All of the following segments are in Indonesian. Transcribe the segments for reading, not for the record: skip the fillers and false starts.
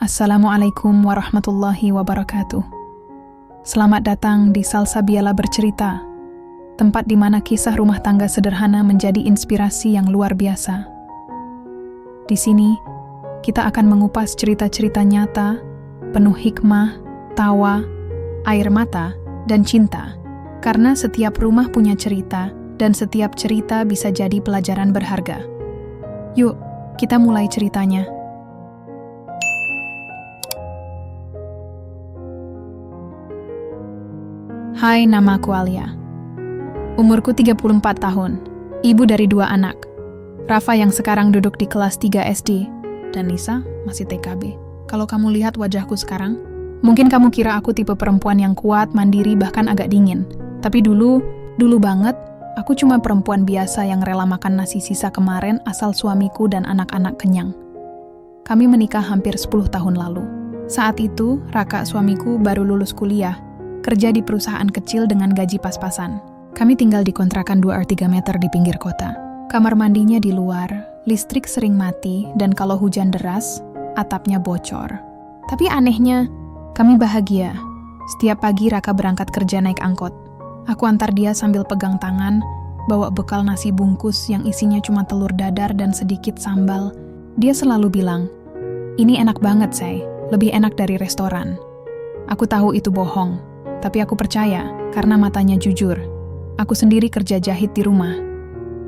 Assalamualaikum warahmatullahi wabarakatuh. Selamat datang di Salsabiala Bercerita, tempat di mana kisah rumah tangga sederhana menjadi inspirasi yang luar biasa. Di sini, kita akan mengupas cerita-cerita nyata, penuh hikmah, tawa, air mata, dan cinta. Karena setiap rumah punya cerita, dan setiap cerita bisa jadi pelajaran berharga. Yuk, kita mulai ceritanya. Hai, namaku Alia. Umurku 34 tahun, ibu dari 2 anak. Rafa yang sekarang duduk di kelas 3 SD, dan Nisa masih TKB. Kalau kamu lihat wajahku sekarang, mungkin kamu kira aku tipe perempuan yang kuat, mandiri, bahkan agak dingin. Tapi dulu banget, aku cuma perempuan biasa yang rela makan nasi sisa kemarin asal suamiku dan anak-anak kenyang. Kami menikah hampir 10 tahun lalu. Saat itu, Raka suamiku baru lulus kuliah, kerja di perusahaan kecil dengan gaji pas-pasan. Kami tinggal di kontrakan 2/3 meter di pinggir kota. Kamar mandinya di luar, listrik sering mati, dan kalau hujan deras, atapnya bocor. Tapi anehnya, kami bahagia. Setiap pagi Raka berangkat kerja naik angkot. Aku antar dia sambil pegang tangan, bawa bekal nasi bungkus yang isinya cuma telur dadar dan sedikit sambal. Dia selalu bilang, "Ini enak banget, say. Lebih enak dari restoran." Aku tahu itu bohong. Tapi aku percaya, karena matanya jujur. Aku sendiri kerja jahit di rumah.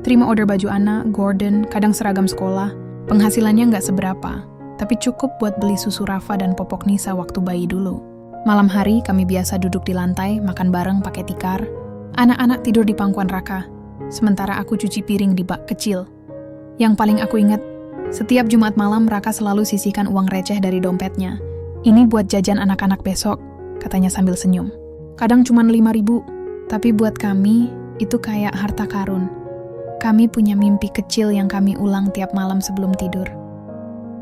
Terima order baju anak, Gordon, kadang seragam sekolah. Penghasilannya nggak seberapa, tapi cukup buat beli susu Rafa dan popok Nisa waktu bayi dulu. Malam hari kami biasa duduk di lantai, makan bareng pakai tikar. Anak-anak tidur di pangkuan Raka, sementara aku cuci piring di bak kecil. Yang paling aku ingat, setiap Jumat malam Raka selalu sisihkan uang receh dari dompetnya. Ini buat jajan anak-anak besok, katanya sambil senyum. Kadang cuma 5.000, tapi buat kami, itu kayak harta karun. Kami punya mimpi kecil yang kami ulang tiap malam sebelum tidur.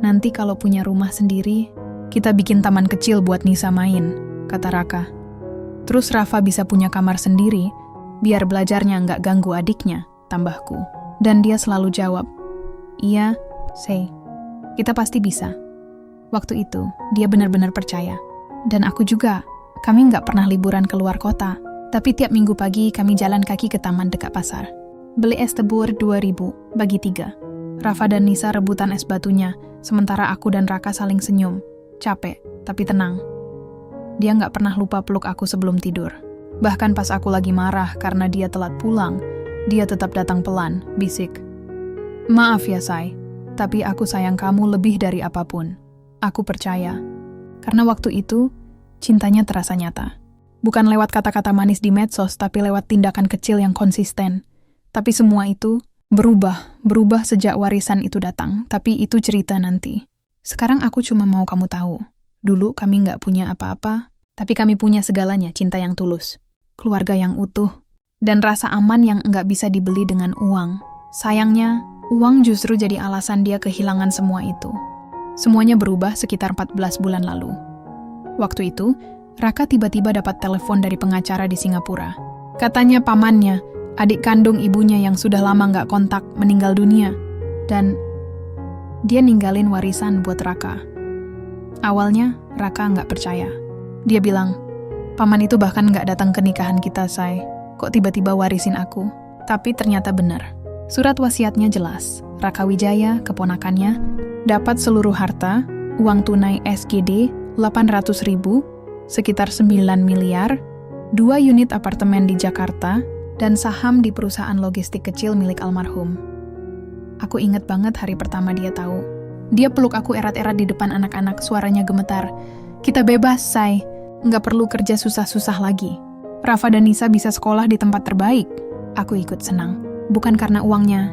Nanti kalau punya rumah sendiri, kita bikin taman kecil buat Nisa main, kata Raka. Terus Rafa bisa punya kamar sendiri, biar belajarnya nggak ganggu adiknya, tambahku. Dan dia selalu jawab, "Iya, say, kita pasti bisa." Waktu itu, dia benar-benar percaya. Dan aku juga. Kami nggak pernah liburan keluar kota, tapi tiap minggu pagi kami jalan kaki ke taman dekat pasar. Beli es tebur 2.000, bagi 3. Rafa dan Nisa rebutan es batunya, sementara aku dan Raka saling senyum. Capek, tapi tenang. Dia nggak pernah lupa peluk aku sebelum tidur. Bahkan pas aku lagi marah karena dia telat pulang, dia tetap datang pelan, bisik. "Maaf ya, say, tapi aku sayang kamu lebih dari apapun." Aku percaya. Karena waktu itu, cintanya terasa nyata. Bukan lewat kata-kata manis di medsos, tapi lewat tindakan kecil yang konsisten. Tapi semua itu berubah sejak warisan itu datang. Tapi itu cerita nanti. Sekarang aku cuma mau kamu tahu. Dulu kami nggak punya apa-apa, tapi kami punya segalanya, cinta yang tulus, keluarga yang utuh, dan rasa aman yang nggak bisa dibeli dengan uang. Sayangnya, uang justru jadi alasan dia kehilangan semua itu. Semuanya berubah sekitar 14 bulan lalu. Waktu itu, Raka tiba-tiba dapat telepon dari pengacara di Singapura. Katanya pamannya, adik kandung ibunya yang sudah lama nggak kontak, meninggal dunia. Dan dia ninggalin warisan buat Raka. Awalnya, Raka nggak percaya. Dia bilang, "Paman itu bahkan nggak datang ke nikahan kita, say. Kok tiba-tiba warisin aku?" Tapi ternyata benar. Surat wasiatnya jelas. Raka Wijaya, keponakannya, dapat seluruh harta, uang tunai SGD 800.000, sekitar 9 miliar, 2 unit apartemen di Jakarta, dan saham di perusahaan logistik kecil milik almarhum. Aku ingat banget hari pertama dia tahu. Dia peluk aku erat-erat di depan anak-anak, suaranya gemetar. "Kita bebas, say. Nggak perlu kerja susah-susah lagi. Rafa dan Nisa bisa sekolah di tempat terbaik." Aku ikut senang. Bukan karena uangnya,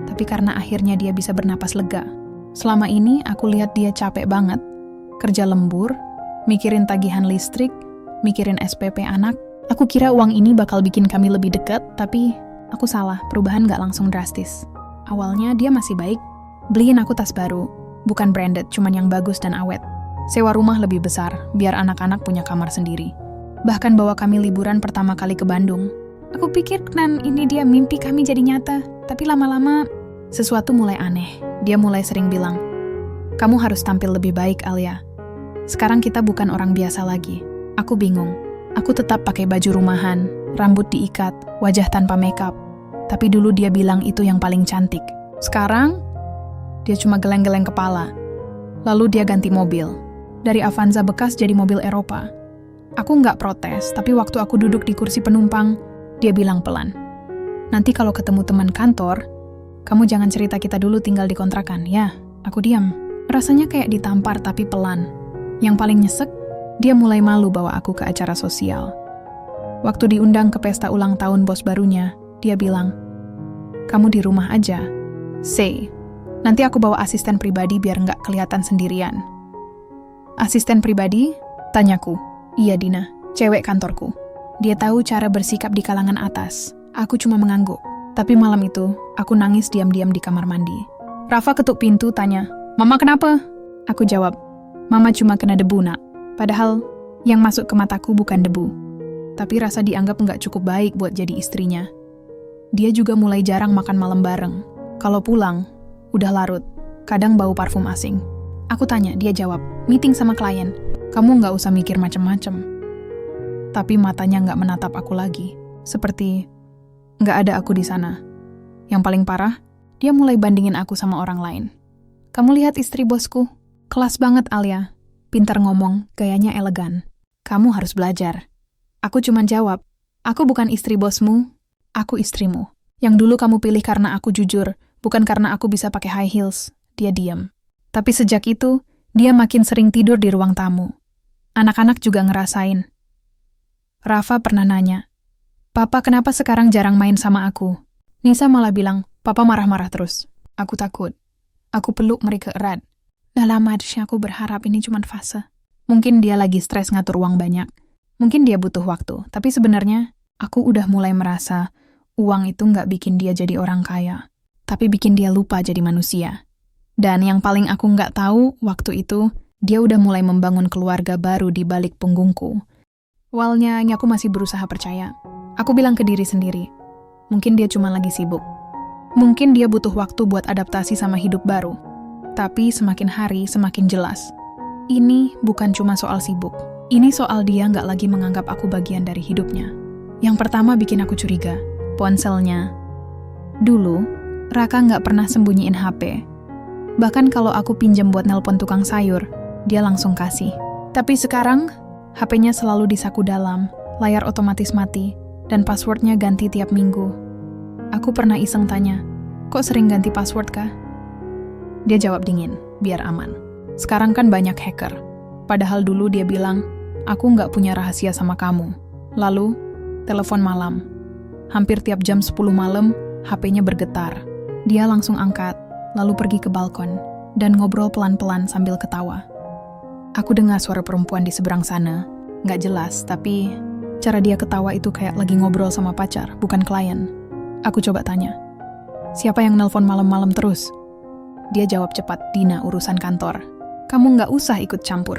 tapi karena akhirnya dia bisa bernapas lega. Selama ini aku lihat dia capek banget. Kerja lembur, mikirin tagihan listrik, mikirin SPP anak. Aku kira uang ini bakal bikin kami lebih dekat, tapi aku salah, perubahan gak langsung drastis. Awalnya dia masih baik, beliin aku tas baru, bukan branded, cuman yang bagus dan awet. Sewa rumah lebih besar, biar anak-anak punya kamar sendiri. Bahkan bawa kami liburan pertama kali ke Bandung. Aku pikir kan ini dia mimpi kami jadi nyata, tapi lama-lama sesuatu mulai aneh. Dia mulai sering bilang, "Kamu harus tampil lebih baik, Alia. Sekarang kita bukan orang biasa lagi. Aku bingung. Aku tetap pakai baju rumahan, rambut diikat, wajah tanpa makeup. Tapi dulu dia bilang itu yang paling cantik. Sekarang, dia cuma geleng-geleng kepala. Lalu dia ganti mobil. Dari Avanza bekas jadi mobil Eropa. Aku nggak protes, tapi waktu aku duduk di kursi penumpang, dia bilang pelan. Nanti kalau ketemu teman kantor, kamu jangan cerita kita dulu tinggal di kontrakan, ya? Aku diam. Rasanya kayak ditampar tapi pelan. Yang paling nyesek, dia mulai malu bawa aku ke acara sosial. Waktu diundang ke pesta ulang tahun bos barunya, dia bilang, kamu di rumah aja. Say, nanti aku bawa asisten pribadi biar nggak kelihatan sendirian. Asisten pribadi? Tanyaku. Iya Dina, cewek kantorku. Dia tahu cara bersikap di kalangan atas. Aku cuma mengangguk. Tapi malam itu, aku nangis diam-diam di kamar mandi. Rafa ketuk pintu tanya, Mama kenapa? Aku jawab, Mama cuma kena debu nak. Padahal, yang masuk ke mataku bukan debu. Tapi rasa dianggap nggak cukup baik buat jadi istrinya. Dia juga mulai jarang makan malam bareng. Kalau pulang, udah larut. Kadang bau parfum asing. Aku tanya, dia jawab, meeting sama klien. Kamu nggak usah mikir macem-macem. Tapi matanya nggak menatap aku lagi. Seperti, nggak ada aku di sana. Yang paling parah, dia mulai bandingin aku sama orang lain. Kamu lihat istri bosku? Kelas banget Alia. Pintar ngomong, gayanya elegan. Kamu harus belajar. Aku cuma jawab, aku bukan istri bosmu, aku istrimu. Yang dulu kamu pilih karena aku jujur, bukan karena aku bisa pakai high heels. Dia diam. Tapi sejak itu, dia makin sering tidur di ruang tamu. Anak-anak juga ngerasain. Rafa pernah nanya, Papa kenapa sekarang jarang main sama aku? Nisa malah bilang, Papa marah-marah terus. Aku takut. Aku peluk mereka erat. Dalam hati aku berharap ini cuma fase. Mungkin dia lagi stres ngatur uang banyak. Mungkin dia butuh waktu. Tapi sebenarnya, aku udah mulai merasa uang itu nggak bikin dia jadi orang kaya. Tapi bikin dia lupa jadi manusia. Dan yang paling aku nggak tahu, waktu itu, dia udah mulai membangun keluarga baru di balik punggungku. Awalnya, aku masih berusaha percaya. Aku bilang ke diri sendiri, mungkin dia cuma lagi sibuk. Mungkin dia butuh waktu buat adaptasi sama hidup baru. Tapi semakin hari semakin jelas. Ini bukan cuma soal sibuk. Ini soal dia nggak lagi menganggap aku bagian dari hidupnya. Yang pertama bikin aku curiga, ponselnya. Dulu, Raka nggak pernah sembunyiin HP. Bahkan kalau aku pinjam buat nelpon tukang sayur, dia langsung kasih. Tapi sekarang, HP-nya selalu di saku dalam, layar otomatis mati, dan passwordnya ganti tiap minggu. Aku pernah iseng tanya, kok sering ganti password kah? Dia jawab dingin, biar aman. Sekarang kan banyak hacker. Padahal dulu dia bilang, aku nggak punya rahasia sama kamu. Lalu, telepon malam. Hampir tiap jam 10 malam, HP-nya bergetar. Dia langsung angkat, lalu pergi ke balkon, dan ngobrol pelan-pelan sambil ketawa. Aku dengar suara perempuan di seberang sana. Nggak jelas, tapi cara dia ketawa itu kayak lagi ngobrol sama pacar, bukan klien. Aku coba tanya, siapa yang nelpon malam-malam terus? Dia jawab cepat, Dina, urusan kantor. Kamu nggak usah ikut campur.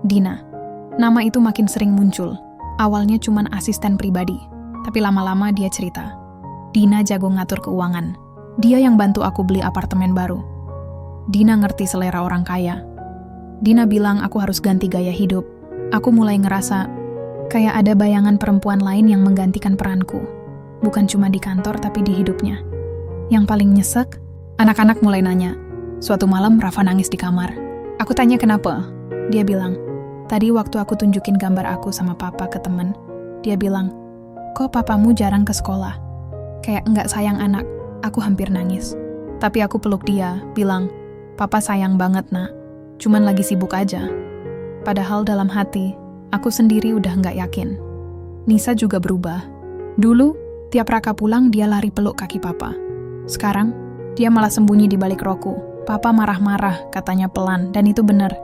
Dina, nama itu makin sering muncul. Awalnya cuman asisten pribadi, tapi lama-lama dia cerita. Dina jago ngatur keuangan. Dia yang bantu aku beli apartemen baru. Dina ngerti selera orang kaya. Dina bilang aku harus ganti gaya hidup. Aku mulai ngerasa kayak ada bayangan perempuan lain yang menggantikan peranku. Bukan cuma di kantor tapi di hidupnya. Yang paling nyesek, anak-anak mulai nanya. Suatu malam Rafa nangis di kamar. Aku tanya kenapa. Dia bilang, tadi waktu aku tunjukin gambar aku sama papa ke temen, dia bilang, kok papamu jarang ke sekolah? Kayak nggak sayang anak. Aku hampir nangis. Tapi aku peluk dia, bilang, papa sayang banget nak. Cuman lagi sibuk aja. Padahal dalam hati, aku sendiri udah nggak yakin. Nisa juga berubah. Dulu, tiap Raka pulang dia lari peluk kaki papa. Sekarang, dia malah sembunyi di balik roku. Papa marah-marah, katanya pelan, dan itu benar.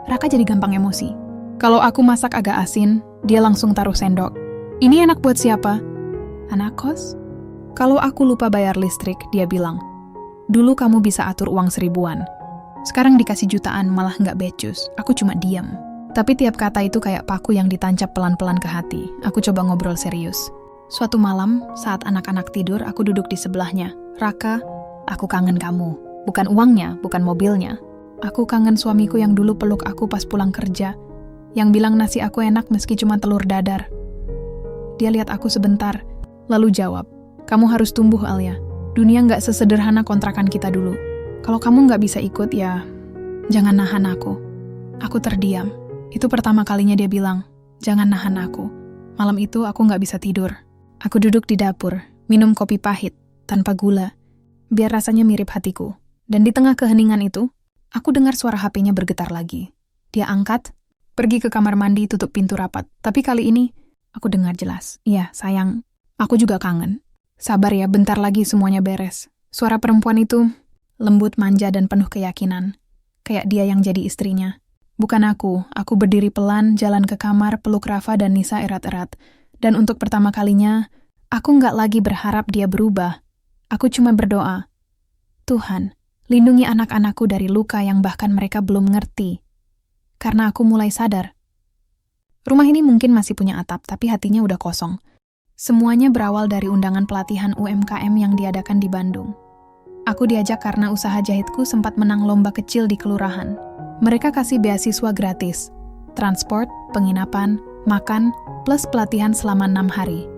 Raka jadi gampang emosi. Kalau aku masak agak asin, dia langsung taruh sendok. Ini enak buat siapa? Anak kos? Kalau aku lupa bayar listrik, dia bilang, dulu kamu bisa atur uang 1000-an. Sekarang dikasih jutaan malah nggak becus. Aku cuma diam. Tapi tiap kata itu kayak paku yang ditancap pelan-pelan ke hati. Aku coba ngobrol serius. Suatu malam, saat anak-anak tidur, aku duduk di sebelahnya. Raka, aku kangen kamu. Bukan uangnya, bukan mobilnya. Aku kangen suamiku yang dulu peluk aku pas pulang kerja, yang bilang nasi aku enak meski cuma telur dadar. Dia lihat aku sebentar, lalu jawab, "Kamu harus tumbuh, Alia. Dunia nggak sesederhana kontrakan kita dulu. Kalau kamu nggak bisa ikut, ya jangan nahan aku." Aku terdiam. Itu pertama kalinya dia bilang, "Jangan nahan aku." Malam itu aku nggak bisa tidur. Aku duduk di dapur, minum kopi pahit, tanpa gula, biar rasanya mirip hatiku. Dan di tengah keheningan itu, aku dengar suara HP-nya bergetar lagi. Dia angkat, pergi ke kamar mandi, tutup pintu rapat. Tapi kali ini, aku dengar jelas. "Iya, sayang, aku juga kangen. Sabar ya, bentar lagi semuanya beres." Suara perempuan itu lembut, manja, dan penuh keyakinan. Kayak dia yang jadi istrinya. Bukan aku berdiri pelan, jalan ke kamar, peluk Rafa dan Nisa erat-erat. Dan untuk pertama kalinya, aku nggak lagi berharap dia berubah. Aku cuma berdoa, "Tuhan, lindungi anak-anakku dari luka yang bahkan mereka belum ngerti." Karena aku mulai sadar. Rumah ini mungkin masih punya atap, tapi hatinya udah kosong. Semuanya berawal dari undangan pelatihan UMKM yang diadakan di Bandung. Aku diajak karena usaha jahitku sempat menang lomba kecil di kelurahan. Mereka kasih beasiswa gratis, transport, penginapan, makan, plus pelatihan selama 6 hari.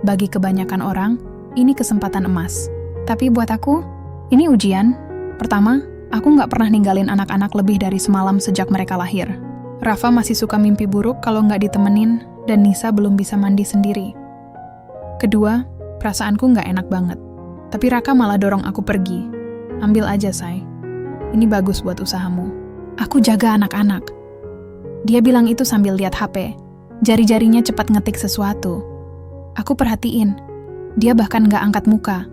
Bagi kebanyakan orang, ini kesempatan emas. Tapi buat aku, ini ujian. Pertama, aku nggak pernah ninggalin anak-anak lebih dari semalam sejak mereka lahir. Rafa masih suka mimpi buruk kalau nggak ditemenin, dan Nisa belum bisa mandi sendiri. Kedua, perasaanku nggak enak banget. Tapi Raka malah dorong aku pergi. "Ambil aja, Say. Ini bagus buat usahamu." Aku jaga anak-anak. Dia bilang itu sambil lihat HP. Jari-jarinya cepat ngetik sesuatu. Aku perhatiin. Dia bahkan nggak angkat muka.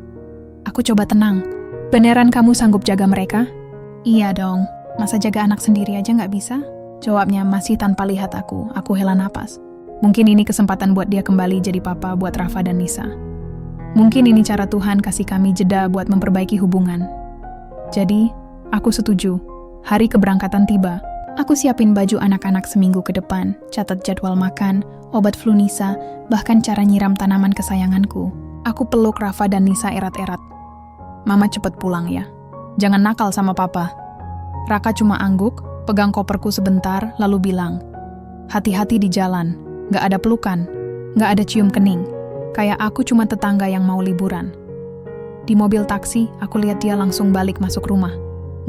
Aku coba tenang. "Beneran kamu sanggup jaga mereka?" "Iya dong. Masa jaga anak sendiri aja nggak bisa?" Jawabnya masih tanpa lihat aku. Aku hela napas. Mungkin ini kesempatan buat dia kembali jadi papa buat Rafa dan Nisa. Mungkin ini cara Tuhan kasih kami jeda buat memperbaiki hubungan. Jadi, aku setuju. Hari keberangkatan tiba. Aku siapin baju anak-anak seminggu ke depan, catat jadwal makan, obat flu Nisa, bahkan cara nyiram tanaman kesayanganku. Aku peluk Rafa dan Nisa erat-erat. "Mama cepet pulang ya. Jangan nakal sama papa." Raka cuma angguk, pegang koperku sebentar, lalu bilang, "Hati-hati di jalan. Nggak ada pelukan, nggak ada cium kening. Kayak aku cuma tetangga yang mau liburan." Di mobil taksi, aku lihat dia langsung balik masuk rumah.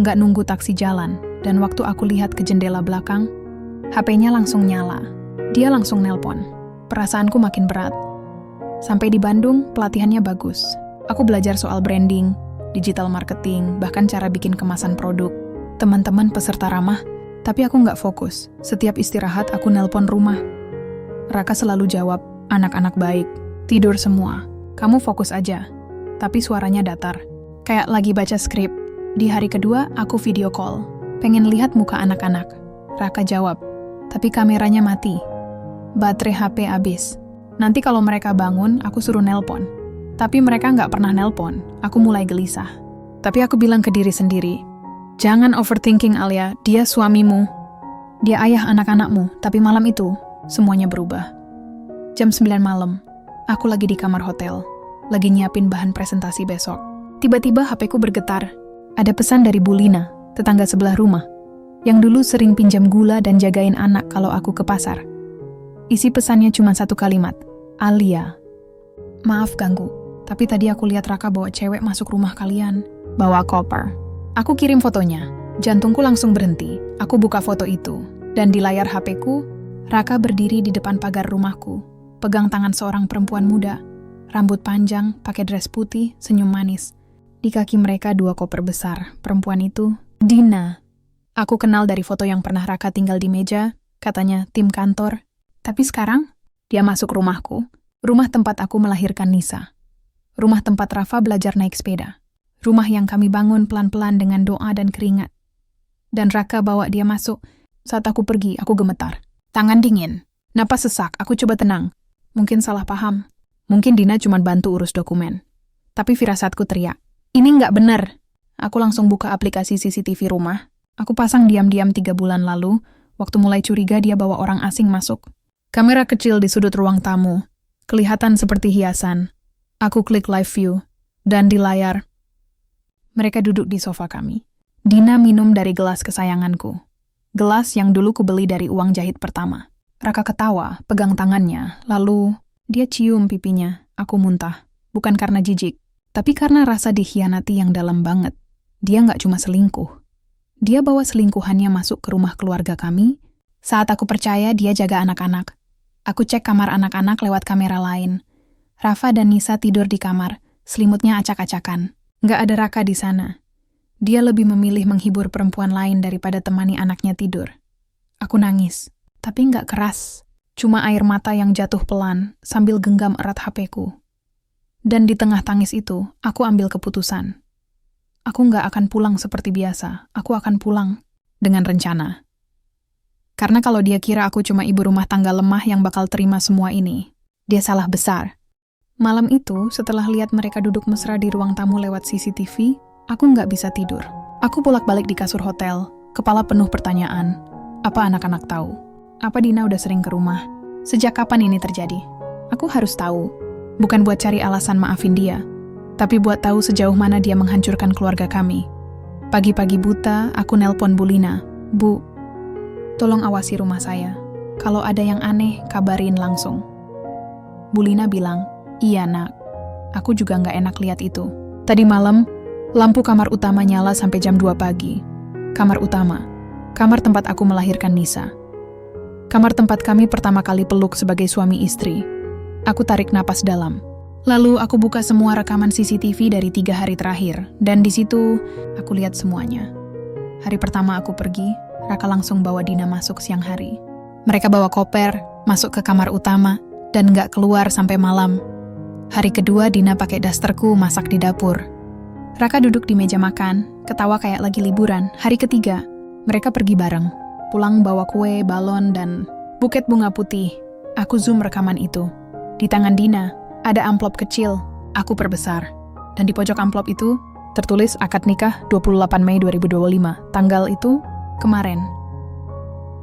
Nggak nunggu taksi jalan, dan waktu aku lihat ke jendela belakang, HP-nya langsung nyala. Dia langsung nelpon. Perasaanku makin berat. Sampai di Bandung, pelatihannya bagus. Aku belajar soal branding, digital marketing, bahkan cara bikin kemasan produk. Teman-teman peserta ramah, tapi aku nggak fokus. Setiap istirahat, aku nelpon rumah. Raka selalu jawab, "Anak-anak baik, tidur semua. Kamu fokus aja." Tapi suaranya datar. Kayak lagi baca skrip. Di hari kedua, aku video call. Pengen lihat muka anak-anak. Raka jawab, tapi kameranya mati. Baterai HP habis. Nanti kalau mereka bangun, aku suruh nelpon. Tapi mereka nggak pernah nelpon. Aku mulai gelisah. Tapi aku bilang ke diri sendiri, "Jangan overthinking, Alia. Dia suamimu. Dia ayah anak-anakmu." Tapi malam itu, semuanya berubah. Jam 9 malam, aku lagi di kamar hotel. Lagi nyiapin bahan presentasi besok. Tiba-tiba HP-ku bergetar. Ada pesan dari Bu Lina, tetangga sebelah rumah, yang dulu sering pinjam gula dan jagain anak kalau aku ke pasar. Isi pesannya cuma satu kalimat, "Alia. Maaf ganggu, tapi tadi aku lihat Raka bawa cewek masuk rumah kalian. Bawa koper." Aku kirim fotonya. Jantungku langsung berhenti. Aku buka foto itu. Dan di layar HP-ku, Raka berdiri di depan pagar rumahku. Pegang tangan seorang perempuan muda. Rambut panjang, pakai dress putih, senyum manis. Di kaki mereka 2 koper besar. Perempuan itu, Dina. Aku kenal dari foto yang pernah Raka tinggal di meja, katanya tim kantor. Tapi sekarang, dia masuk rumahku. Rumah tempat aku melahirkan Nisa. Rumah tempat Rafa belajar naik sepeda. Rumah yang kami bangun pelan-pelan dengan doa dan keringat. Dan Raka bawa dia masuk. Saat aku pergi, aku gemetar. Tangan dingin. Napas sesak, aku coba tenang. Mungkin salah paham. Mungkin Dina cuma bantu urus dokumen. Tapi firasatku teriak, "Ini nggak benar." Aku langsung buka aplikasi CCTV rumah. Aku pasang diam-diam 3 bulan lalu, waktu mulai curiga dia bawa orang asing masuk. Kamera kecil di sudut ruang tamu. Kelihatan seperti hiasan. Aku klik live view. Dan di layar, mereka duduk di sofa kami. Dina minum dari gelas kesayanganku. Gelas yang dulu kubeli dari uang jahit pertama. Raka ketawa, pegang tangannya, lalu dia cium pipinya. Aku muntah. Bukan karena jijik, tapi karena rasa dikhianati yang dalam banget. Dia nggak cuma selingkuh. Dia bawa selingkuhannya masuk ke rumah keluarga kami. Saat aku percaya dia jaga anak-anak. Aku cek kamar anak-anak lewat kamera lain. Rafa dan Nisa tidur di kamar, selimutnya acak-acakan. Nggak ada Raka di sana. Dia lebih memilih menghibur perempuan lain daripada temani anaknya tidur. Aku nangis, tapi nggak keras. Cuma air mata yang jatuh pelan sambil genggam erat HP-ku. Dan di tengah tangis itu, aku ambil keputusan. Aku nggak akan pulang seperti biasa. Aku akan pulang dengan rencana. Karena kalau dia kira aku cuma ibu rumah tangga lemah yang bakal terima semua ini, dia salah besar. Malam itu, setelah lihat mereka duduk mesra di ruang tamu lewat CCTV, aku nggak bisa tidur. Aku bolak-balik di kasur hotel, kepala penuh pertanyaan. Apa anak-anak tahu? Apa Dina udah sering ke rumah? Sejak kapan ini terjadi? Aku harus tahu. Bukan buat cari alasan maafin dia, tapi buat tahu sejauh mana dia menghancurkan keluarga kami. Pagi-pagi buta, aku nelpon Bu Lina. Bu, tolong awasi rumah saya. Kalau ada yang aneh, kabarin langsung. Bu Lina bilang, iya nak, aku juga nggak enak lihat itu. Tadi malam, lampu kamar utama nyala sampai jam 2 pagi. Kamar utama, kamar tempat aku melahirkan Nisa. Kamar tempat kami pertama kali peluk sebagai suami istri. Aku tarik napas dalam. Lalu aku buka semua rekaman CCTV dari 3 hari terakhir, dan di situ aku lihat semuanya. Hari pertama aku pergi, Raka langsung bawa Dina masuk siang hari. Mereka bawa koper, masuk ke kamar utama, dan nggak keluar sampai malam. Hari kedua Dina pakai dasterku masak di dapur. Raka duduk di meja makan, ketawa kayak lagi liburan. Hari ketiga, mereka pergi bareng. Pulang bawa kue, balon, dan buket bunga putih. Aku zoom rekaman itu. Di tangan Dina, ada amplop kecil, aku perbesar. Dan di pojok amplop itu, tertulis akad nikah 28 Mei 2025. Tanggal itu, kemarin.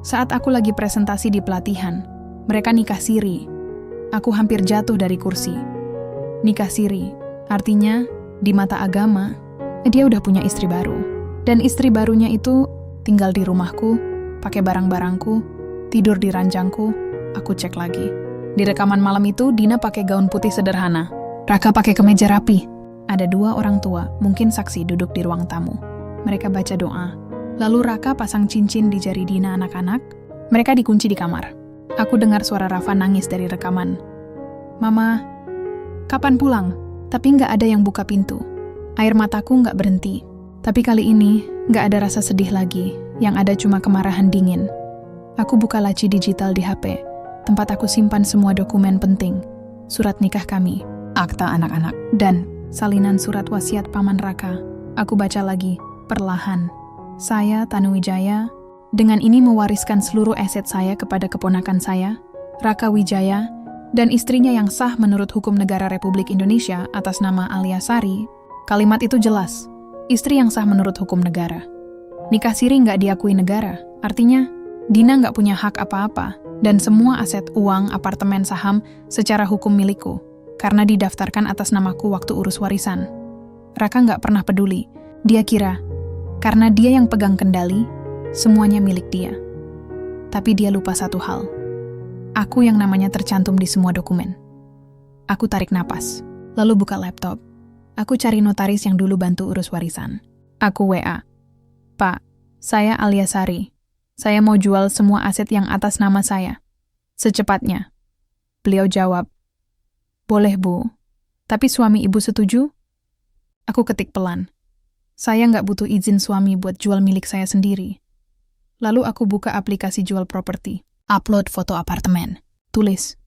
Saat aku lagi presentasi di pelatihan, mereka nikah siri. Aku hampir jatuh dari kursi. Nikah siri, artinya di mata agama, dia udah punya istri baru. Dan istri barunya itu tinggal di rumahku, pakai barang-barangku, tidur di ranjangku. Aku cek lagi. Di rekaman malam itu, Dina pakai gaun putih sederhana. Raka pakai kemeja rapi. Ada 2 orang tua, mungkin saksi duduk di ruang tamu. Mereka baca doa. Lalu Raka pasang cincin di jari Dina anak-anak. Mereka dikunci di kamar. Aku dengar suara Rafa nangis dari rekaman. Mama, kapan pulang? Tapi nggak ada yang buka pintu. Air mataku nggak berhenti. Tapi kali ini, nggak ada rasa sedih lagi. Yang ada cuma kemarahan dingin. Aku buka laci digital di HP. Tempat aku simpan semua dokumen penting. Surat nikah kami, akta anak-anak, dan salinan surat wasiat Paman Raka. Aku baca lagi, perlahan. Saya, Tanuwijaya, dengan ini mewariskan seluruh aset saya kepada keponakan saya, Raka Wijaya, dan istrinya yang sah menurut hukum negara Republik Indonesia atas nama Alia Sari. Kalimat itu jelas, istri yang sah menurut hukum negara. Nikah siri nggak diakui negara, artinya Dina nggak punya hak apa-apa, dan semua aset uang, apartemen, saham secara hukum milikku, karena didaftarkan atas namaku waktu urus warisan. Raka nggak pernah peduli. Dia kira, karena dia yang pegang kendali, semuanya milik dia. Tapi dia lupa satu hal. Aku yang namanya tercantum di semua dokumen. Aku tarik napas, lalu buka laptop. Aku cari notaris yang dulu bantu urus warisan. Aku WA. Pak, saya Alia Sari. Saya mau jual semua aset yang atas nama saya. Secepatnya. Beliau jawab, boleh Bu, tapi suami Ibu setuju? Aku ketik pelan. Saya nggak butuh izin suami buat jual milik saya sendiri. Lalu aku buka aplikasi jual properti. Upload foto apartemen. Tulis,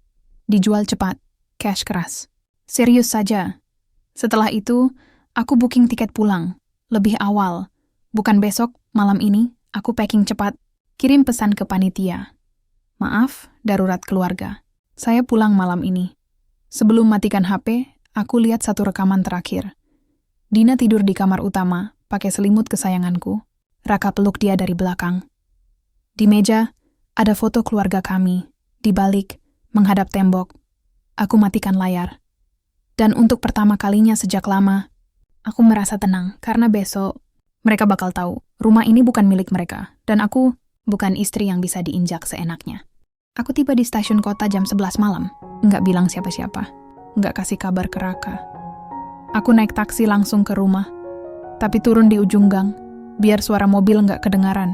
dijual cepat, cash keras. Serius saja. Setelah itu, aku booking tiket pulang. Lebih awal. Bukan besok, malam ini, aku packing cepat. Kirim pesan ke panitia. Maaf, darurat keluarga. Saya pulang malam ini. Sebelum matikan HP, aku lihat satu rekaman terakhir. Dina tidur di kamar utama, pakai selimut kesayanganku. Raka peluk dia dari belakang. Di meja, ada foto keluarga kami. Di balik, menghadap tembok. Aku matikan layar. Dan untuk pertama kalinya sejak lama, aku merasa tenang karena besok Mereka bakal tahu, rumah ini bukan milik mereka, dan aku bukan istri yang bisa diinjak seenaknya. Aku tiba di stasiun kota jam 11 malam, nggak bilang siapa-siapa, nggak kasih kabar ke Raka. Aku naik taksi langsung ke rumah, tapi turun di ujung gang, biar suara mobil nggak kedengaran.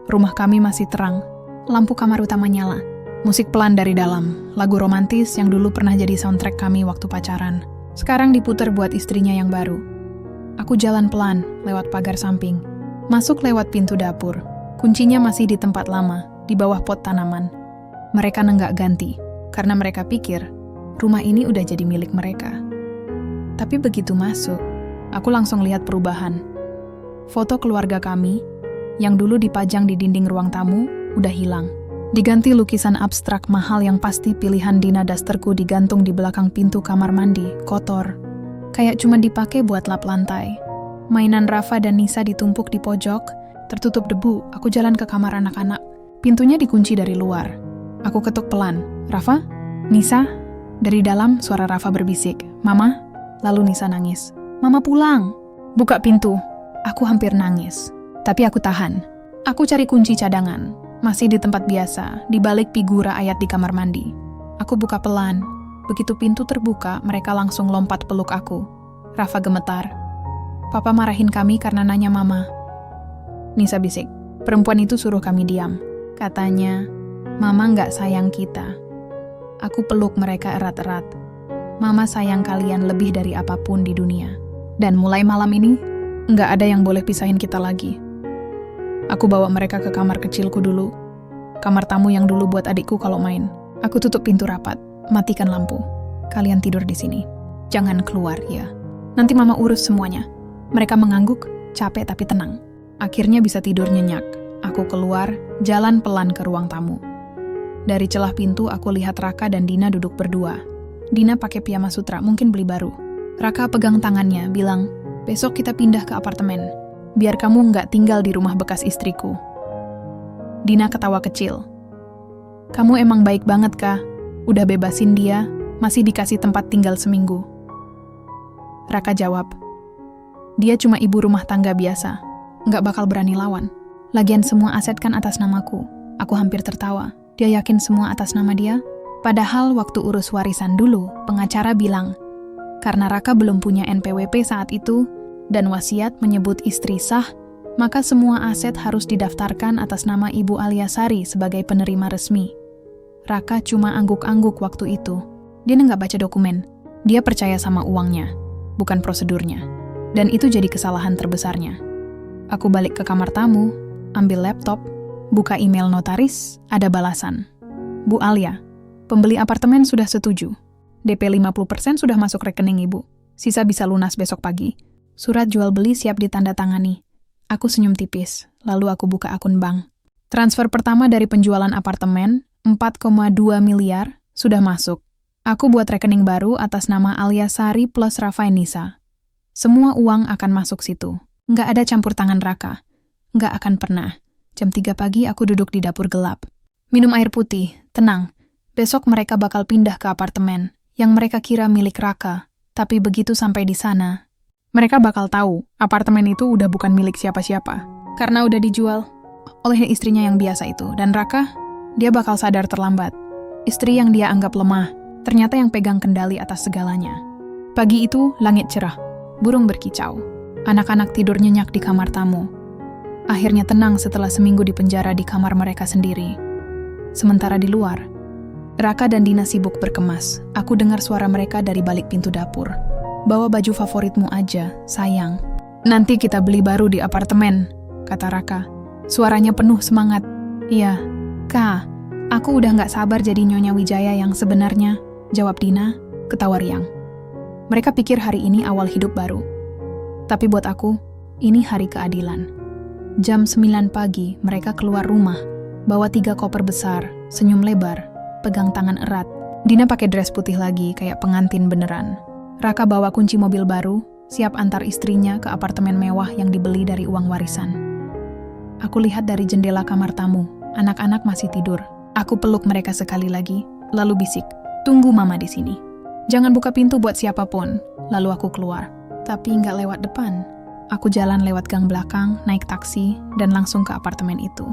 Rumah kami masih terang, lampu kamar utama nyala, musik pelan dari dalam, lagu romantis yang dulu pernah jadi soundtrack kami waktu pacaran. Sekarang diputer buat istrinya yang baru. Aku jalan pelan, lewat pagar samping. Masuk lewat pintu dapur. Kuncinya masih di tempat lama, di bawah pot tanaman. Mereka nenggak ganti, karena mereka pikir rumah ini udah jadi milik mereka. Tapi begitu masuk, aku langsung lihat perubahan. Foto keluarga kami, yang dulu dipajang di dinding ruang tamu, udah hilang. Diganti lukisan abstrak mahal yang pasti pilihan Dina dasterku digantung di belakang pintu kamar mandi, kotor. Kayak cuma dipakai buat lap lantai. Mainan Rafa dan Nisa ditumpuk di pojok, tertutup debu. Aku jalan ke kamar anak-anak. Pintunya dikunci dari luar. Aku ketuk pelan. Rafa? Nisa? Dari dalam suara Rafa berbisik. Mama? Lalu Nisa nangis. Mama pulang. Buka pintu. Aku hampir nangis. Tapi aku tahan. Aku cari kunci cadangan. Masih di tempat biasa, di balik figura ayat di kamar mandi. Aku buka pelan. Begitu pintu terbuka, mereka langsung lompat peluk aku. Rafa gemetar. Papa marahin kami karena nanya mama. Nisa bisik. Perempuan itu suruh kami diam. Katanya, mama nggak sayang kita. Aku peluk mereka erat-erat. Mama sayang kalian lebih dari apapun di dunia. Dan mulai malam ini, nggak ada yang boleh pisahin kita lagi. Aku bawa mereka ke kamar kecilku dulu. Kamar tamu yang dulu buat adikku kalau main. Aku tutup pintu rapat. Matikan lampu. Kalian tidur di sini. Jangan keluar, ya. Nanti mama urus semuanya. Mereka mengangguk, capek tapi tenang. Akhirnya bisa tidur nyenyak. Aku keluar, jalan pelan ke ruang tamu. Dari celah pintu aku lihat Raka dan Dina duduk berdua. Dina pakai piyama sutra, mungkin beli baru. Raka pegang tangannya, bilang, besok kita pindah ke apartemen. Biar kamu nggak tinggal di rumah bekas istriku. Dina ketawa kecil. Kamu emang baik banget, Kak. Udah bebasin dia, masih dikasih tempat tinggal seminggu. Raka jawab, dia cuma ibu rumah tangga biasa, nggak bakal berani lawan. Lagian semua aset kan atas namaku. Aku hampir tertawa, dia yakin semua atas nama dia? Padahal waktu urus warisan dulu, pengacara bilang, karena Raka belum punya NPWP saat itu, dan wasiat menyebut istri sah, maka semua aset harus didaftarkan atas nama Ibu Aliasari sebagai penerima resmi. Raka cuma angguk-angguk waktu itu. Dia nggak baca dokumen. Dia percaya sama uangnya, bukan prosedurnya. Dan itu jadi kesalahan terbesarnya. Aku balik ke kamar tamu, ambil laptop, buka email notaris, ada balasan. Bu Alia, pembeli apartemen sudah setuju. DP 50% sudah masuk rekening ibu. Sisa bisa lunas besok pagi. Surat jual beli siap ditandatangani. Aku senyum tipis, lalu aku buka akun bank. Transfer pertama dari penjualan apartemen, 4,2 miliar, sudah masuk. Aku buat rekening baru atas nama Aliasari plus Rafa Nisa. Semua uang akan masuk situ. Nggak ada campur tangan Raka. Nggak akan pernah. Jam 3 pagi aku duduk di dapur gelap. Minum air putih, tenang. Besok mereka bakal pindah ke apartemen yang mereka kira milik Raka. Tapi begitu sampai di sana, mereka bakal tahu apartemen itu udah bukan milik siapa-siapa. Karena udah dijual oleh istrinya yang biasa itu. Dan Raka, dia bakal sadar terlambat. Istri yang dia anggap lemah, ternyata yang pegang kendali atas segalanya. Pagi itu, langit cerah. Burung berkicau. Anak-anak tidur nyenyak di kamar tamu. Akhirnya tenang setelah seminggu di penjara di kamar mereka sendiri. Sementara di luar, Raka dan Dina sibuk berkemas. Aku dengar suara mereka dari balik pintu dapur. Bawa baju favoritmu aja, sayang. Nanti kita beli baru di apartemen, kata Raka. Suaranya penuh semangat. Iya, Kak, aku udah gak sabar jadi Nyonya Wijaya yang sebenarnya, jawab Dina, ketawa riang. Mereka pikir hari ini awal hidup baru. Tapi buat aku, ini hari keadilan. Jam 9 pagi, mereka keluar rumah, bawa 3 koper besar, senyum lebar, pegang tangan erat. Dina pakai dress putih lagi, kayak pengantin beneran. Raka bawa kunci mobil baru, siap antar istrinya ke apartemen mewah yang dibeli dari uang warisan. Aku lihat dari jendela kamar tamu, anak-anak masih tidur. Aku peluk mereka sekali lagi, lalu bisik, tunggu mama di sini. Jangan buka pintu buat siapapun. Lalu aku keluar, tapi nggak lewat depan. Aku jalan lewat gang belakang, naik taksi, dan langsung ke apartemen itu.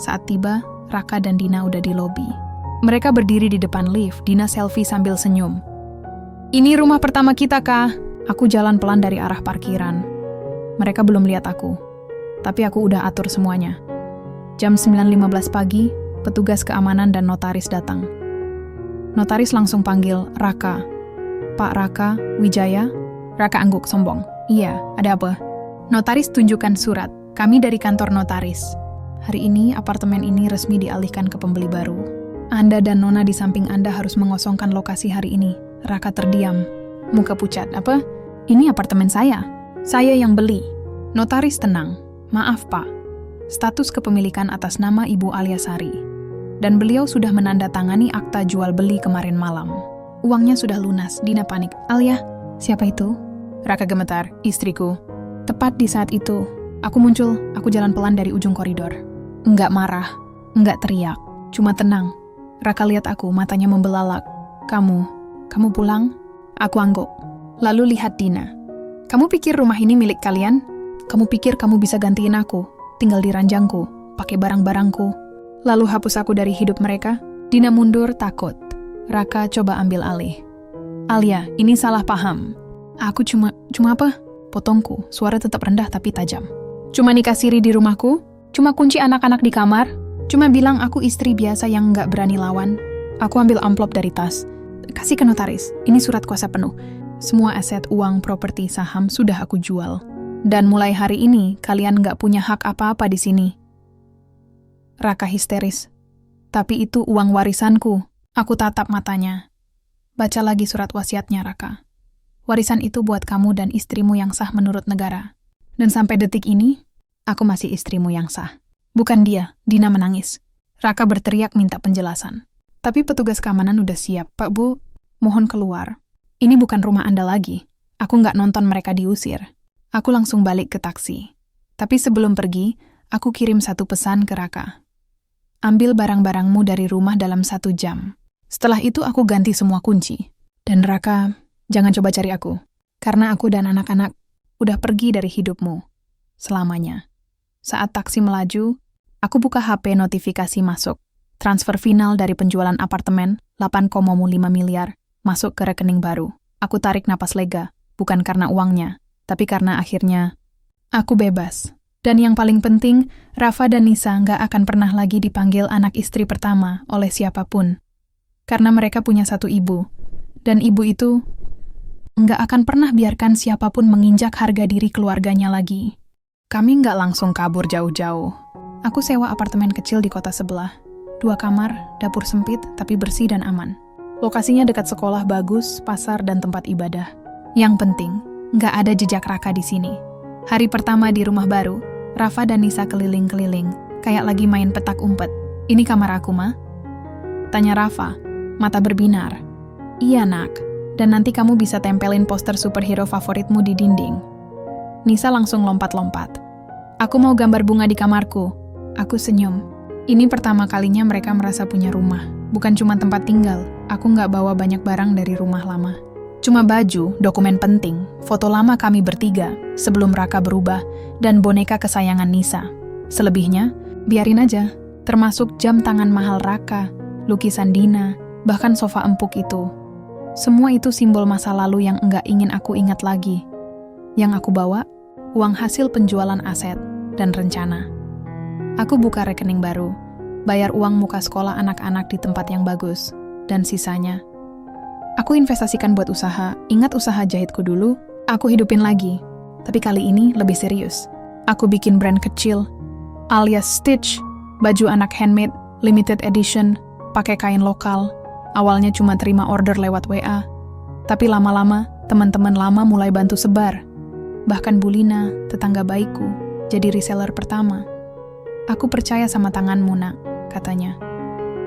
Saat tiba, Raka dan Dina udah di lobi. Mereka berdiri di depan lift, Dina selfie sambil senyum. "Ini rumah pertama kita, Kak." Aku jalan pelan dari arah parkiran. Mereka belum lihat aku, tapi aku udah atur semuanya. Jam 9.15 pagi, petugas keamanan dan notaris datang. Notaris langsung panggil Raka. "Pak Raka, Wijaya?" Raka angguk sombong. "Iya, ada apa?" Notaris tunjukkan surat. "Kami dari kantor notaris. Hari ini apartemen ini resmi dialihkan ke pembeli baru. Anda dan Nona di samping Anda harus mengosongkan lokasi hari ini." Raka terdiam. Muka pucat. "Apa? Ini apartemen saya. Saya yang beli." Notaris tenang. "Maaf, Pak. Status kepemilikan atas nama Ibu Alia Sari. Dan beliau sudah menandatangani akta jual beli kemarin malam. Uangnya sudah lunas." Dina panik. "Alia, siapa itu?" Raka gemetar. "Istriku." Tepat di saat itu, aku muncul. Aku jalan pelan dari ujung koridor. Enggak marah, enggak teriak, cuma tenang. Raka lihat aku, matanya membelalak. Kamu pulang?" Aku angguk. Lalu lihat Dina. "Kamu pikir rumah ini milik kalian? Kamu pikir kamu bisa gantiin aku, tinggal di ranjangku, pakai barang-barangku, lalu hapus aku dari hidup mereka?" Dina mundur, takut. Raka coba ambil alih. "Alia, ini salah paham. Aku cuma apa?" Potongku, suara tetap rendah tapi tajam. "Cuma nikah siri di rumahku? Cuma kunci anak-anak di kamar? Cuma bilang aku istri biasa yang nggak berani lawan?" Aku ambil amplop dari tas. "Kasih ke notaris, ini surat kuasa penuh. Semua aset, uang, properti, saham sudah aku jual. Dan mulai hari ini, kalian nggak punya hak apa-apa di sini." Raka histeris. "Tapi itu uang warisanku." Aku tatap matanya. "Baca lagi surat wasiatnya, Raka. Warisan itu buat kamu dan istrimu yang sah menurut negara. Dan sampai detik ini, aku masih istrimu yang sah." "Bukan dia." Dina menangis. Raka berteriak minta penjelasan. Tapi petugas keamanan udah siap. "Pak Bu, mohon keluar. Ini bukan rumah Anda lagi. Aku nggak nonton mereka diusir." Aku langsung balik ke taksi. Tapi sebelum pergi, aku kirim satu pesan ke Raka. "Ambil barang-barangmu dari rumah dalam 1 jam. Setelah itu aku ganti semua kunci. Dan Raka, jangan coba cari aku. Karena aku dan anak-anak udah pergi dari hidupmu. Selamanya." Saat taksi melaju, aku buka HP, notifikasi masuk. Transfer final dari penjualan apartemen, 8,5 miliar, masuk ke rekening baru. Aku tarik napas lega, bukan karena uangnya, tapi karena akhirnya aku bebas. Dan yang paling penting, Rafa dan Nisa nggak akan pernah lagi dipanggil anak istri pertama oleh siapapun. Karena mereka punya satu ibu. Dan ibu itu nggak akan pernah biarkan siapapun menginjak harga diri keluarganya lagi. Kami nggak langsung kabur jauh-jauh. Aku sewa apartemen kecil di kota sebelah. 2 kamar, dapur sempit tapi bersih dan aman. Lokasinya dekat sekolah bagus, pasar, dan tempat ibadah. Yang penting, nggak ada jejak Raka di sini. Hari pertama di rumah baru, Rafa dan Nisa keliling-keliling, kayak lagi main petak umpet. "Ini kamar aku, Ma?" Tanya Rafa, mata berbinar. "Iya, Nak. Dan nanti kamu bisa tempelin poster superhero favoritmu di dinding." Nisa langsung lompat-lompat. "Aku mau gambar bunga di kamarku." Aku senyum. Ini pertama kalinya mereka merasa punya rumah. Bukan cuma tempat tinggal. Aku nggak bawa banyak barang dari rumah lama. Cuma baju, dokumen penting, foto lama kami bertiga sebelum Raka berubah, dan boneka kesayangan Nisa. Selebihnya, biarin aja. Termasuk jam tangan mahal Raka, lukisan Dina, bahkan sofa empuk itu. Semua itu simbol masa lalu yang enggak ingin aku ingat lagi. Yang aku bawa, uang hasil penjualan aset dan rencana. Aku buka rekening baru, bayar uang muka sekolah anak-anak di tempat yang bagus, dan sisanya aku investasikan buat usaha. Ingat usaha jahitku dulu? Aku hidupin lagi. Tapi kali ini lebih serius. Aku bikin brand kecil, alias Stitch, baju anak handmade, limited edition, pakai kain lokal. Awalnya cuma terima order lewat WA. Tapi lama-lama, teman-teman lama mulai bantu sebar. Bahkan Bulina, tetangga baikku, jadi reseller pertama. "Aku percaya sama tanganmu, Nak," katanya.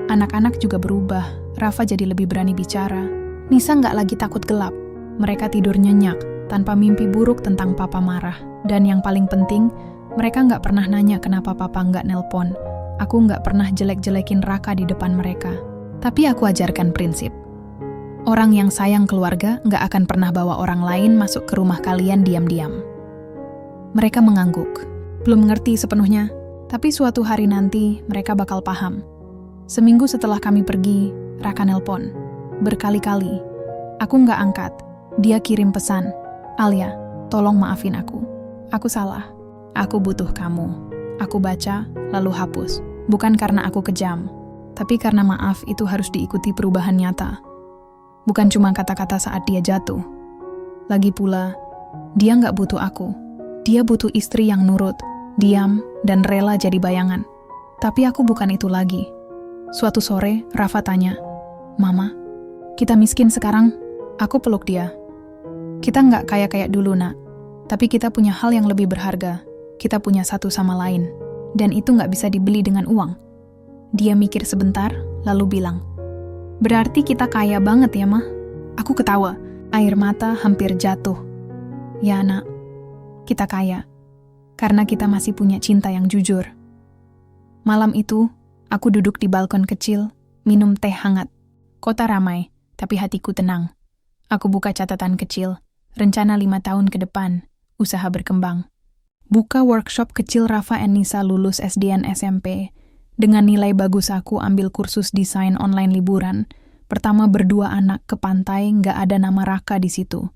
Anak-anak juga berubah. Rafa jadi lebih berani bicara. Nisa nggak lagi takut gelap. Mereka tidur nyenyak, tanpa mimpi buruk tentang papa marah. Dan yang paling penting, mereka nggak pernah nanya kenapa papa nggak nelpon. Aku nggak pernah jelek-jelekin Raka di depan mereka. Tapi aku ajarkan prinsip. Orang yang sayang keluarga nggak akan pernah bawa orang lain masuk ke rumah kalian diam-diam. Mereka mengangguk. Belum mengerti sepenuhnya, tapi suatu hari nanti mereka bakal paham. Seminggu setelah kami pergi, Raka nelpon. Berkali-kali. Aku nggak angkat. Dia kirim pesan. Alia, tolong maafin aku. Aku salah. Aku butuh kamu. Aku baca, lalu hapus. Bukan karena aku kejam, tapi karena maaf itu harus diikuti perubahan nyata. Bukan cuma kata-kata saat dia jatuh. Lagi pula, dia nggak butuh aku. Dia butuh istri yang nurut, diam, dan rela jadi bayangan. Tapi aku bukan itu lagi. Suatu sore, Rafa tanya, "Mama, kita miskin sekarang?" Aku peluk dia. "Kita nggak kaya-kaya dulu, nak. Tapi kita punya hal yang lebih berharga. Kita punya satu sama lain. Dan itu nggak bisa dibeli dengan uang." Dia mikir sebentar, lalu bilang, "Berarti kita kaya banget ya, Ma?" Aku ketawa, air mata hampir jatuh. "Ya, nak. Kita kaya. Karena kita masih punya cinta yang jujur." Malam itu, aku duduk di balkon kecil, minum teh hangat. Kota ramai, tapi hatiku tenang. Aku buka catatan kecil, rencana 5 tahun ke depan, usaha berkembang. Buka workshop kecil Rafa and Nisa lulus SDN SMP. Dengan nilai bagus aku ambil kursus desain online liburan. Pertama berdua anak ke pantai, nggak ada nama Raka di situ.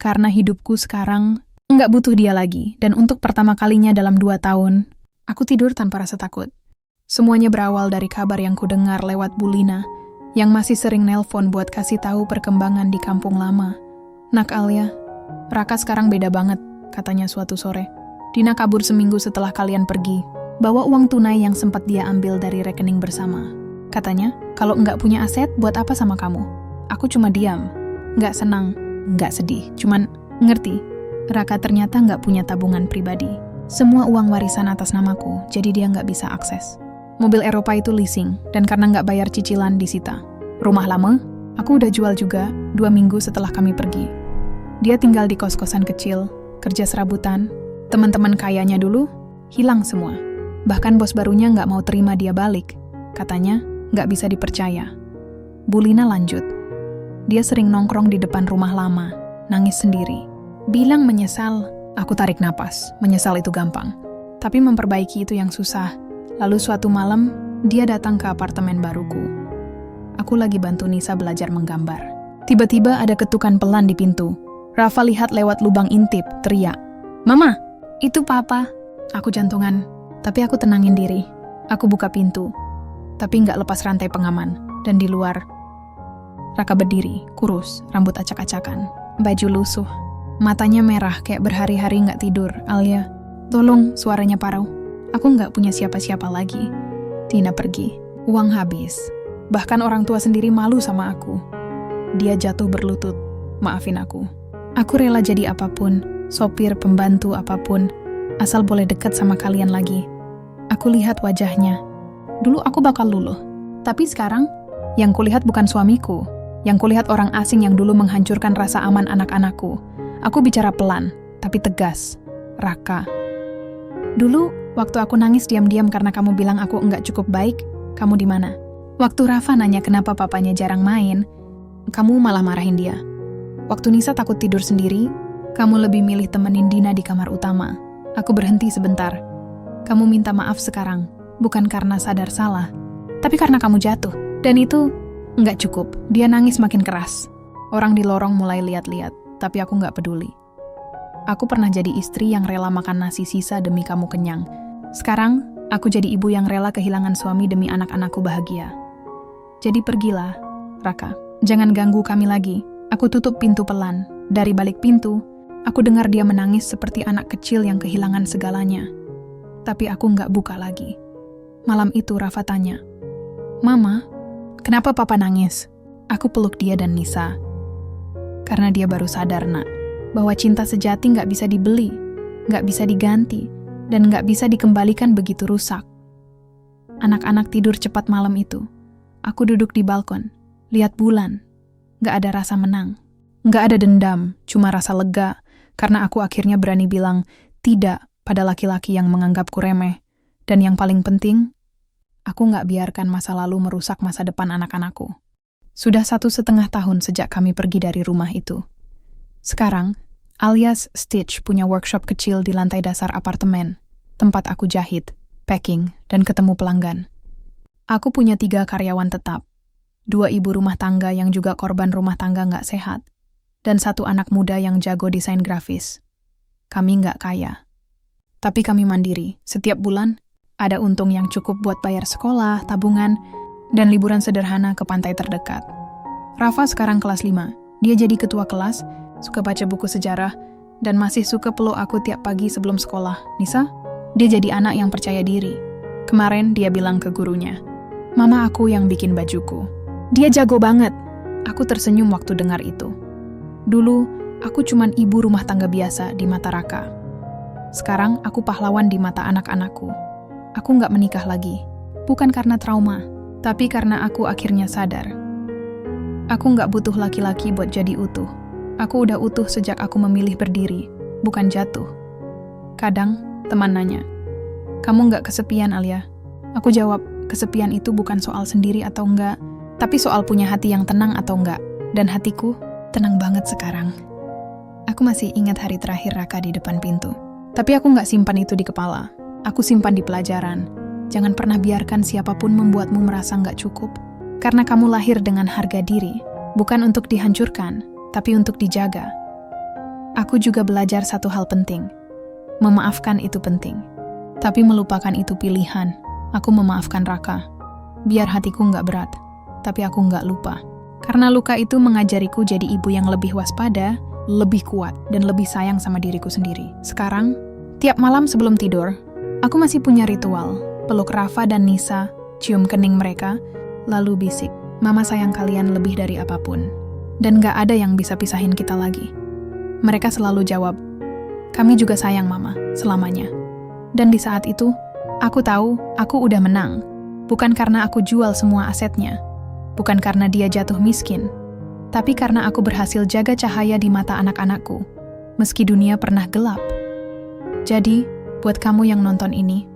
Karena hidupku sekarang nggak butuh dia lagi, dan untuk pertama kalinya dalam 2 tahun, aku tidur tanpa rasa takut. Semuanya berawal dari kabar yang kudengar lewat Bulina, yang masih sering nelpon buat kasih tahu perkembangan di kampung lama. "Nak Alia, Raka sekarang beda banget," katanya suatu sore. "Dina kabur seminggu setelah kalian pergi, bawa uang tunai yang sempat dia ambil dari rekening bersama. Katanya, kalau nggak punya aset, buat apa sama kamu?" Aku cuma diam, nggak senang, nggak sedih, cuman ngerti. Raka ternyata nggak punya tabungan pribadi. Semua uang warisan atas namaku, jadi dia nggak bisa akses. Mobil Eropa itu leasing, dan karena nggak bayar cicilan disita. Rumah lama, aku udah jual juga 2 minggu setelah kami pergi. Dia tinggal di kos-kosan kecil, kerja serabutan. Teman-teman kayanya dulu, hilang semua. Bahkan bos barunya nggak mau terima dia balik. Katanya, nggak bisa dipercaya. Bulina lanjut. Dia sering nongkrong di depan rumah lama, nangis sendiri. Bilang menyesal, aku tarik napas. Menyesal itu gampang. Tapi memperbaiki itu yang susah. Lalu suatu malam, dia datang ke apartemen baruku. Aku lagi bantu Nisa belajar menggambar. Tiba-tiba ada ketukan pelan di pintu. Rafa lihat lewat lubang intip, teriak, "Mama, itu Papa." Aku jantungan, tapi aku tenangin diri. Aku buka pintu, tapi nggak lepas rantai pengaman. Dan di luar, Raka berdiri, kurus, rambut acak-acakan, baju lusuh. Matanya merah kayak berhari-hari nggak tidur. "Alia, tolong," suaranya parau. "Aku nggak punya siapa-siapa lagi. Tina pergi. Uang habis. Bahkan orang tua sendiri malu sama aku." Dia jatuh berlutut. "Maafin aku. Aku rela jadi apapun, sopir, pembantu, apapun, asal boleh dekat sama kalian lagi." Aku lihat wajahnya. Dulu aku bakal luluh. Tapi sekarang, yang kulihat bukan suamiku. Yang kulihat orang asing yang dulu menghancurkan rasa aman anak-anakku. Aku bicara pelan, tapi tegas. "Raka, dulu waktu aku nangis diam-diam karena kamu bilang aku nggak cukup baik, kamu di mana? Waktu Rafa nanya kenapa papanya jarang main, kamu malah marahin dia. Waktu Nisa takut tidur sendiri, kamu lebih milih temenin Dina di kamar utama. Aku berhenti sebentar. Kamu minta maaf sekarang, bukan karena sadar salah, tapi karena kamu jatuh. Dan itu nggak cukup." Dia nangis makin keras. Orang di lorong mulai lihat-lihat. Tapi aku nggak peduli. Aku pernah jadi istri yang rela makan nasi sisa demi kamu kenyang. Sekarang, aku jadi ibu yang rela kehilangan suami demi anak-anakku bahagia. Jadi pergilah, Raka. Jangan ganggu kami lagi. Aku tutup pintu pelan. Dari balik pintu, aku dengar dia menangis seperti anak kecil yang kehilangan segalanya. Tapi aku nggak buka lagi. Malam itu Rafa tanya, "Mama, kenapa Papa nangis?" Aku peluk dia dan Nisa. Karena dia baru sadar, nak, bahwa cinta sejati nggak bisa dibeli, nggak bisa diganti, dan nggak bisa dikembalikan begitu rusak. Anak-anak tidur cepat malam itu. Aku duduk di balkon, lihat bulan. Nggak ada rasa menang, nggak ada dendam, cuma rasa lega, karena aku akhirnya berani bilang tidak pada laki-laki yang menganggapku remeh. Dan yang paling penting, aku nggak biarkan masa lalu merusak masa depan anak-anakku. Sudah 1,5 tahun sejak kami pergi dari rumah itu. Sekarang, alias Stitch punya workshop kecil di lantai dasar apartemen, tempat aku jahit, packing, dan ketemu pelanggan. Aku punya 3 karyawan tetap, 2 ibu rumah tangga yang juga korban rumah tangga nggak sehat, dan 1 anak muda yang jago desain grafis. Kami nggak kaya. Tapi kami mandiri. Setiap bulan, ada untung yang cukup buat bayar sekolah, tabungan, dan liburan sederhana ke pantai terdekat. Rafa sekarang kelas 5. Dia jadi ketua kelas, suka baca buku sejarah, dan masih suka peluk aku tiap pagi sebelum sekolah. Nisa? Dia jadi anak yang percaya diri. Kemarin dia bilang ke gurunya, "Mama aku yang bikin bajuku." Dia jago banget. Aku tersenyum waktu dengar itu. Dulu, aku cuman ibu rumah tangga biasa di mata Raka. Sekarang aku pahlawan di mata anak-anakku. Aku nggak menikah lagi. Bukan karena trauma, tapi karena aku akhirnya sadar. Aku nggak butuh laki-laki buat jadi utuh. Aku udah utuh sejak aku memilih berdiri, bukan jatuh. Kadang, teman nanya, "Kamu nggak kesepian, Alia?" Aku jawab, kesepian itu bukan soal sendiri atau enggak, tapi soal punya hati yang tenang atau enggak. Dan hatiku tenang banget sekarang. Aku masih ingat hari terakhir Raka di depan pintu. Tapi aku nggak simpan itu di kepala. Aku simpan di pelajaran. Jangan pernah biarkan siapapun membuatmu merasa nggak cukup. Karena kamu lahir dengan harga diri. Bukan untuk dihancurkan, tapi untuk dijaga. Aku juga belajar satu hal penting. Memaafkan itu penting. Tapi melupakan itu pilihan. Aku memaafkan Raka. Biar hatiku nggak berat. Tapi aku nggak lupa. Karena luka itu mengajariku jadi ibu yang lebih waspada, lebih kuat, dan lebih sayang sama diriku sendiri. Sekarang, tiap malam sebelum tidur, aku masih punya ritual. Peluk Rafa dan Nisa, cium kening mereka, lalu bisik, "Mama sayang kalian lebih dari apapun. Dan gak ada yang bisa pisahin kita lagi." Mereka selalu jawab, "Kami juga sayang Mama, selamanya." Dan di saat itu, aku tahu aku udah menang. Bukan karena aku jual semua asetnya. Bukan karena dia jatuh miskin, tapi karena aku berhasil jaga cahaya di mata anak-anakku, meski dunia pernah gelap. Jadi, buat kamu yang nonton ini,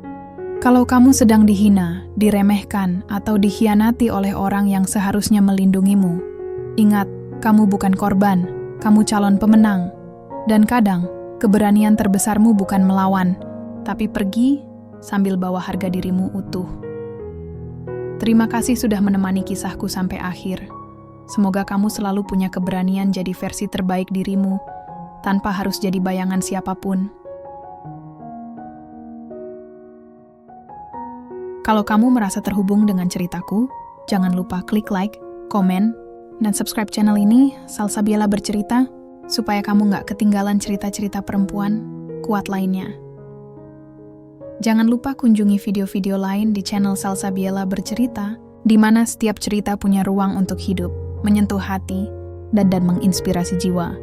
kalau kamu sedang dihina, diremehkan, atau dikhianati oleh orang yang seharusnya melindungimu, ingat, kamu bukan korban, kamu calon pemenang. Dan kadang, keberanian terbesarmu bukan melawan, tapi pergi sambil bawa harga dirimu utuh. Terima kasih sudah menemani kisahku sampai akhir. Semoga kamu selalu punya keberanian jadi versi terbaik dirimu, tanpa harus jadi bayangan siapapun. Kalau kamu merasa terhubung dengan ceritaku, jangan lupa klik like, komen, dan subscribe channel ini, Salsabiela Bercerita, supaya kamu nggak ketinggalan cerita-cerita perempuan kuat lainnya. Jangan lupa kunjungi video-video lain di channel Salsabiela Bercerita, di mana setiap cerita punya ruang untuk hidup, menyentuh hati, dan menginspirasi jiwa.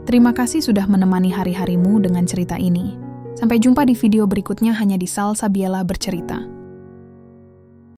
Terima kasih sudah menemani hari-harimu dengan cerita ini. Sampai jumpa di video berikutnya hanya di Salsabiela Bercerita.